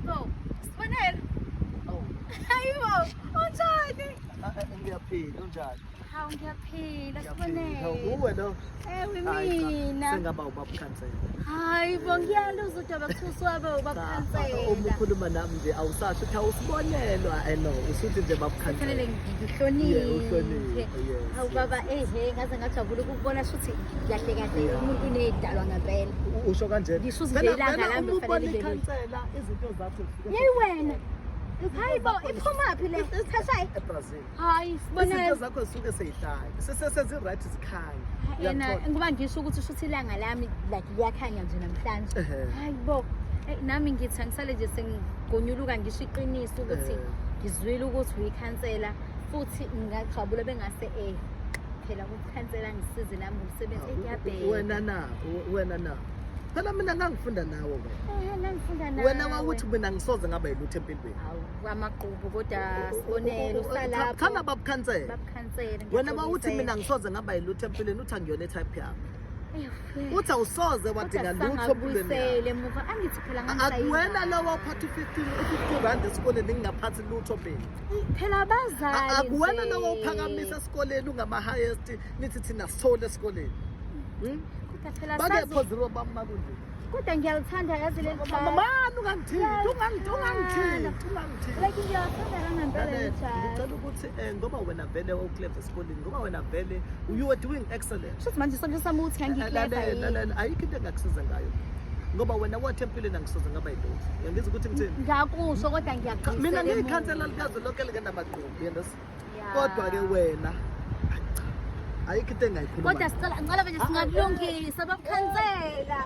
Hayibo. Sibonela. Oh, Hayibo. Unjani? ngiyaphila unjani? Hawu ngiyaphila Ngiyaphila. Sibonela. Uwe lo? Ewe Hayi cha, mina. sengaba ubabukhansela. Hayibo ngiyaluza udaba kuthiwa wabe Uma ubakhansela. ukhuluma nami nje awusasho uthi awusibonelwa no usuthi nje Kufanele babukhansela. ngihloniphe. Yeah, uhloniphe, yes, Hawu baba ngaze ngajabula ukubona shuthi kahle kahle umuntu unedalwa ngempela. Usho kanjena. Ngisho nje ilanga lami uma ubona kufanele libe ikhansela izinto zakho Yeyi wena. Hayibo iphumaphi le? Thashayi. eBrazil. Hayi Izinto sibonela. zakho zisuke seyihlaya. Sezi-right zikhanya. Yena Uyakuthola? ngoba ngisho ukuthi shuthi ilanga lami like liyakhanya nje namhlanje. Ehhe. Hayibo. Nami ngithi angisale nje sengigonyuluka ngisho iqiniso ukuthi ngizwile ukuthi uyikhansela futhi ngingajabula bengase phela ukukhansela ngisize nami ngomsebenzi ngiyabheka. Wena na. Phela mina ngangifunda nawe wena. Nangifunda nawe. Wena wawuthi mina ngisoze ngaba yilutho empilweni. Hawu amaqhubu kodwa sibonele usalapho. Khana babukhansela. Babukhansela. Wena wawuthi mina ngisoze ngaba yilutho empilweni uthi angiyona type yami. Uthi awusoze wadinga lutho empilweni yakho. Emuva angithi phela Akuwena lo waphatha 50 rand esikoleni ngingaphathi lutho phela. phela abazali. Akuwena lo waphakamisa esikoleni ungama highest nithi thina sithole esikoleni. Kodwa phela Bake sazi. phozero bamakunje. Kodwa ngiyalithanda yazi le Mama ungangithinti, ungangithinti. Like ngiyalithanda ngempela le Ngicela ukuthi ngoba wena vele uclever esikoleni, ngoba wena vele you were doing excellent. Shothi manje sonke sami uthi ngiclever yini. Ayikho into engakusiza ngayo. Ngoba wena wathi empilweni angisoze ngaba yilutho. Ngiyangizwa ukuthi ngithini? Ngiyakusho kodwa ngiyaqinisela. Mina ngiyikhansela likaze lonke likanamaqhubu, yena. Kodwa ke wena ayikho into engayikhuluma. Kodwa ngicela nje singakulungisa babukhansela.